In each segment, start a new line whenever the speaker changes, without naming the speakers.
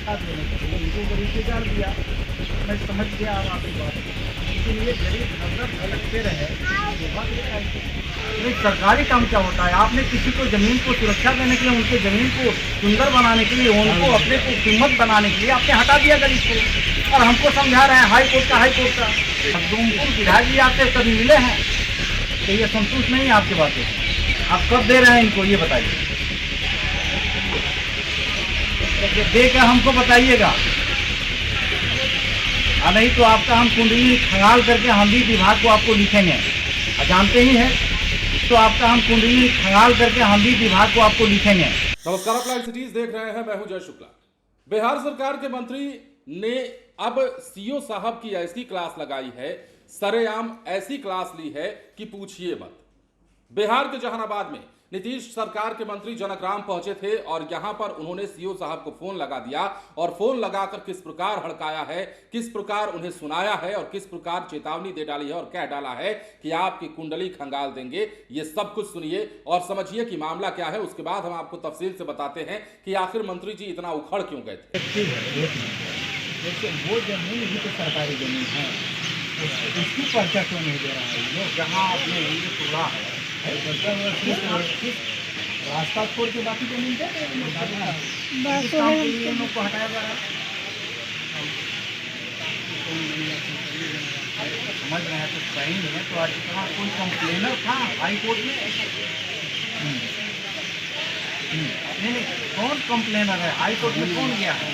सुरक्षा देने के लिए इनको गरीब डाल दिया। मैं समझ गया अब आपकी बात, लेकिन ये गरीब नजर भटकते रहे नहीं। सरकारी काम क्या होता है? आपने किसी को जमीन को सुरक्षा देने के लिए, उनके जमीन को सुंदर बनाने के लिए, उनको अपने को कीमत बनाने के लिए आपने हटा दिया गरीब को, और हमको समझा रहे हैं हाई कोर्ट का मखदूमपुर विधायक जी आपसे कभी मिले हैं तो ये संतुष्ट नहीं है आपकी बातें? आप कब दे रहे हैं इनको ये बताइए, देकर हमको बताइएगा, और नहीं तो आपका हम कुंडली खंगाल करके हम भी विभाग को आपको लिखेंगे। जानते ही हैं तो आपका हम कुंडली खंगाल करके हम भी विभाग को आपको लिखेंगे।
नमस्कार, आप लाइव सिटीज देख रहे हैं, मैं हूं जय शुक्ला। बिहार सरकार के मंत्री ने अब सीओ साहब की ऐसी क्लास लगाई है, सरेआम ऐसी क्लास ली है कि पूछिए मत। बिहार के जहानाबाद में नीतीश सरकार के मंत्री जनक राम पहुंचे थे और यहां पर उन्होंने सीओ साहब को फोन लगा दिया, और फोन लगाकर किस प्रकार हड़काया है, किस प्रकार उन्हें सुनाया है और किस प्रकार चेतावनी दे डाली है और कह डाला है कि आपकी कुंडली खंगाल देंगे। ये सब कुछ सुनिए और समझिए कि मामला क्या है। उसके बाद हम आपको तफसील से बताते हैं कि आखिर मंत्री जी इतना उखड़ क्यों गए थे।
देखिए, वो जमीन भी तो सरकारी जमीन है, उसकी पर्चा क्यों नहीं दे रहा है ये लोग? जहाँ आपने ये तोड़ा है रास्ता छोड़ के बाकी जमीन दे लोग को हटाया जा रहा है। समझ रहे हैं तो सही नहीं है। तो आज कहाँ कोई कंप्लेनर था हाई कोर्ट में? नहीं, कौन कंप्लेनर है हाई कोर्ट में? कौन गया है?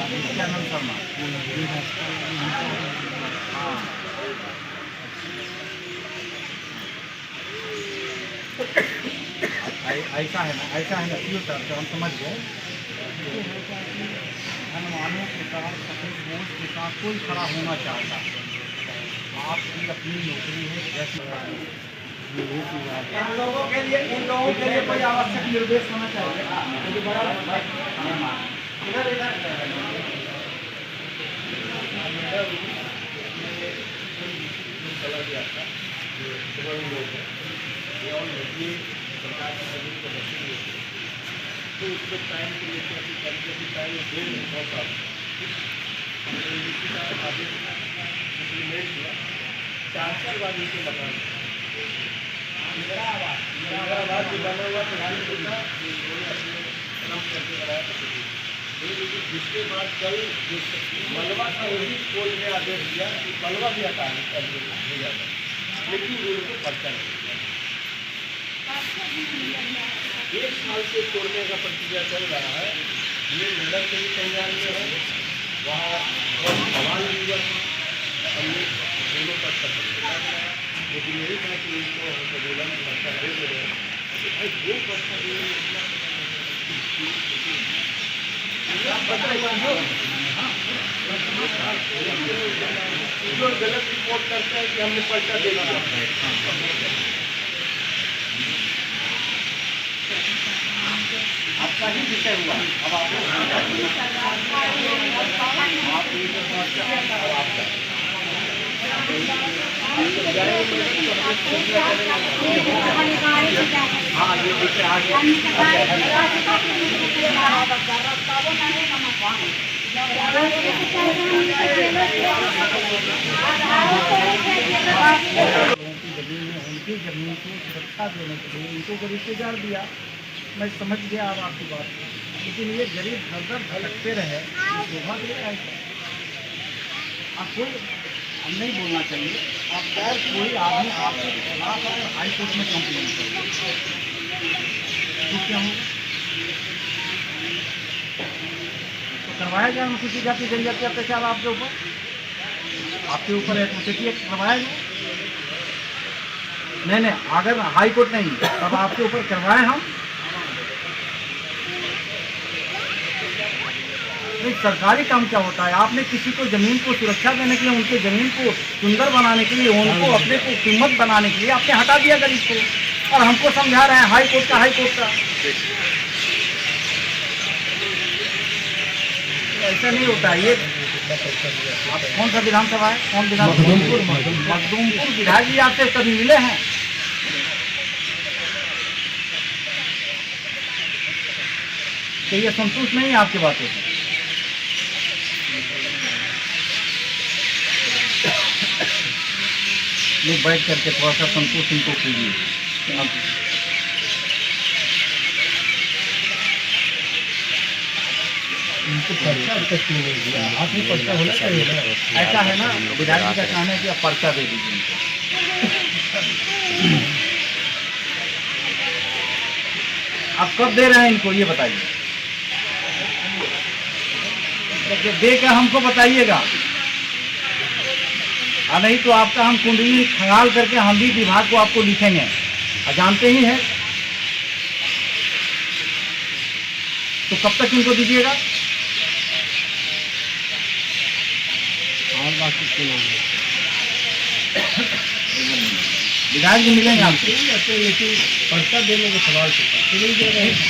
नित्यानंद शर्मा। हाँ, ऐसा है ना सीओ साहब, तो हम समझ गए। अनुमानों के साथ सफेद बोझ के साथ कोई खड़ा होना चाहता है। आपकी अपनी नौकरी है, जैसे इन लोगों के लिए कोई आवश्यक निर्देश होना चाहिए। तो उसको टाइम के लिए चार बार नीचे लगा इंदिराबाद जो बना हुआ जिसके बाद कल मलबा का वही कोर्ट ने आदेश दिया कि मलबा भी हटा दिया, लेकिन उनको पर्चा नहीं। 1 साल से तोड़ने का प्रक्रिया चल रहा है। ये मैडम के भी संज्ञान में है, वहाँ सवाल भी हुआ हमने दोनों का खत्म, लेकिन यही था कि उनको आंदोलन पर्चा दे दे रहे हैं। तो भाई वो पर्चा जो गलत रिपोर्ट करते हैं कि हमने पर्चा दे दिया, आपका ही विषय हुआ। अब आपको हाँ, ये विषय आ गया। उनकी जमीन को सुरक्षा देने के लिए इनको गरीब डाल दिया। मैं समझ गया अब आपकी बात, लेकिन ये गरीब नजर भटकते रहे आप कोई हम नहीं बोलना चाहिए। आप कोई आदमी आपके खिलाफ हाई कोर्ट में कंप्लेन करें तो क्या हो? तो करवाया जाए अनुसूचित जाति जनजाति अत्याचार आपके ऊपर एट्रोसिटी एक्ट करवाया जाए। नहीं, अगर हाई कोर्ट नहीं तब आपके ऊपर करवाए हम। नहीं, सरकारी काम क्या होता है? आपने किसी को जमीन को सुरक्षा देने के लिए, उनके जमीन को सुंदर बनाने के लिए, उनको अपने को कीमत बनाने के लिए आपने हटा दिया गरीब को, और हमको समझा रहे हैं हाई कोर्ट का। ऐसा नहीं होता है। ये कौन सा विधानसभा है? कौन विधानसभा? मखदूमपुर विधायक जी आपसे कभी मिले हैं तो ये संतुष्ट नहीं है आपकी बातों से? ये बैठ करके थोड़ा सा संतुष्ट इनको कीजिए। इनको पर्चा क्यों नहीं दिया? आप ही पर्चा होना चाहिए ना। ऐसा है ना, विधायक जी का कहना है कि आप पर्चा दे दीजिए इनको। आप कब दे रहे हैं इनको ये बताइए, दे कर हमको बताइएगा, और नहीं तो आपका हम कुंडली खंगाल करके हम भी विभाग को आपको लिखेंगे। और जानते ही हैं, तो कब तक इनको दीजिएगा? और बाकी सुना विधायक जी मिलेंगे आपसे, लेकिन पर्चा देने का सवाल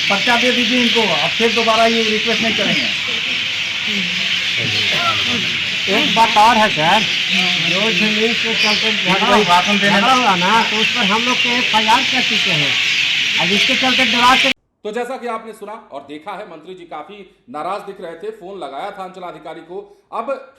पर्चा दे दीजिए इनको। अब फिर दोबारा ये रिक्वेस्ट नहीं करेंगे। एक बात और है सर, जो जमीन के चलते भाषण देने होगा ना, तो उस पर हम लोग के FIR कर चुके हैं। अब इसके चलते डरा के
तो जैसा कि आपने सुना और देखा है, मंत्री जी काफी नाराज दिख रहे थे, फोन लगाया था अंचलाधिकारी को। अब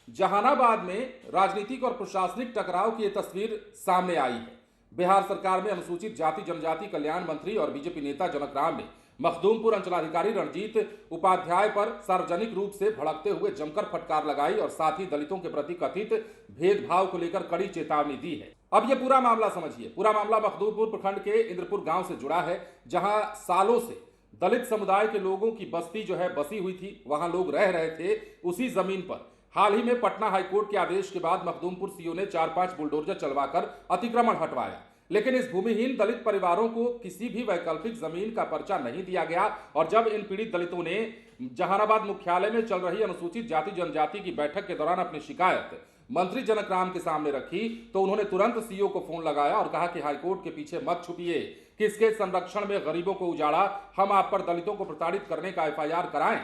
जहानाबाद में राजनीतिक और प्रशासनिक टकराव की यह तस्वीर सामने आई है। बिहार सरकार में अनुसूचित जाति जनजाति कल्याण मंत्री और बीजेपी नेता जनक राम ने मखदूमपुर अंचलाधिकारी रणजीत उपाध्याय पर सार्वजनिक रूप से भड़कते हुए जमकर फटकार लगाई और साथ ही दलितों के प्रति कथित भेदभाव को लेकर कड़ी चेतावनी दी है। अब यह पूरा मामला समझिए। पूरा मामला मखदूमपुर प्रखंड के इंद्रपुर गांव से जुड़ा है, जहां सालों से दलित समुदाय के लोगों की बस्ती जो है बसी हुई थी, वहां लोग रह रहे थे। उसी जमीन पर हाल ही में पटना हाईकोर्ट के आदेश के बाद मखदूमपुर सीओ ने 4-5 बुलडोजर चलवाकर अतिक्रमण हटवाया, लेकिन इस भूमिहीन दलित परिवारों को किसी भी वैकल्पिक जमीन का पर्चा नहीं दिया गया। और जब इन पीड़ित दलितों ने जहानाबाद मुख्यालय में चल रही अनुसूचित जाति जनजाति की बैठक के दौरान अपनी शिकायत मंत्री जनक राम के सामने रखी, तो उन्होंने तुरंत सीओ को फोन लगाया और कहा कि हाईकोर्ट के पीछे मत छुपिए, किसके संरक्षण में गरीबों को उजाड़ा, हम आप पर दलितों को प्रताड़ित करने का FIR कराएं।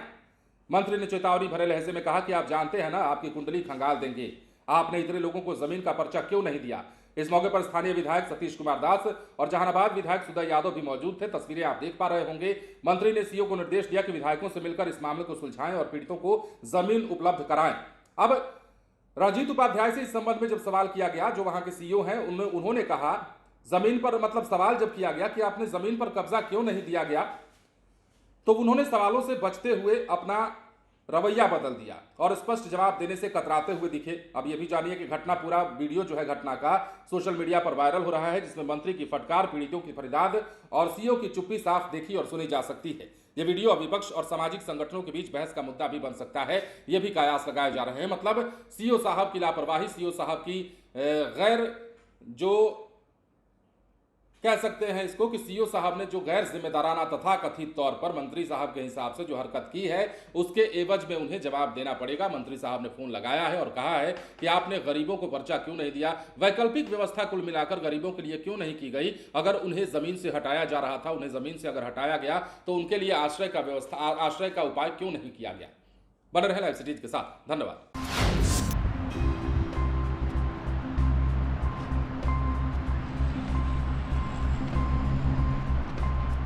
मंत्री ने चेतावनी भरे लहजे में कहा कि आप जानते हैं ना, आपकी कुंडली खंगाल देंगे, आपने इतने लोगों को जमीन का पर्चा क्यों नहीं दिया। इस मौके पर स्थानीय विधायक सतीश कुमार दास और जहानाबाद विधायक सुदय यादव भी मौजूद थे। तस्वीरें आप देख पा रहे होंगे। मंत्री ने सीओ को निर्देश दिया कि विधायकों से मिलकर इस मामले को सुलझाएं और पीड़ितों को जमीन उपलब्ध कराएं। अब रणजीत उपाध्याय से इस संबंध में जब सवाल किया गया, जो वहां के सीओ हैं, उन्होंने कहा जमीन पर, मतलब सवाल जब किया गया कि आपने जमीन पर कब्जा क्यों नहीं दिया गया, तो उन्होंने सवालों से बचते हुए अपना रवैया बदल दिया और स्पष्ट जवाब देने से कतराते हुए दिखे। अब यह भी जानिए कि घटना, पूरा वीडियो जो है घटना का सोशल मीडिया पर वायरल हो रहा है, जिसमें मंत्री की फटकार, पीड़ितों की फरियाद और सीओ की चुप्पी साफ देखी और सुनी जा सकती है। यह वीडियो विपक्ष और सामाजिक संगठनों के बीच बहस का मुद्दा भी बन सकता है, यह भी कयास लगाए जा रहे हैं। मतलब सीओ साहब की लापरवाही, सीओ साहब की गैर, जो कह सकते हैं इसको कि सीओ साहब ने जो गैर जिम्मेदाराना तथा कथित तौर पर मंत्री साहब के हिसाब से जो हरकत की है, उसके एवज में उन्हें जवाब देना पड़ेगा। मंत्री साहब ने फोन लगाया है और कहा है कि आपने गरीबों को पर्चा क्यों नहीं दिया, वैकल्पिक व्यवस्था कुल मिलाकर गरीबों के लिए क्यों नहीं की गई। अगर उन्हें जमीन से हटाया जा रहा था, उन्हें जमीन से अगर हटाया गया, तो उनके लिए आश्रय का उपाय क्यों नहीं किया गया। बने रहे लाइव सिटीज के साथ। धन्यवाद।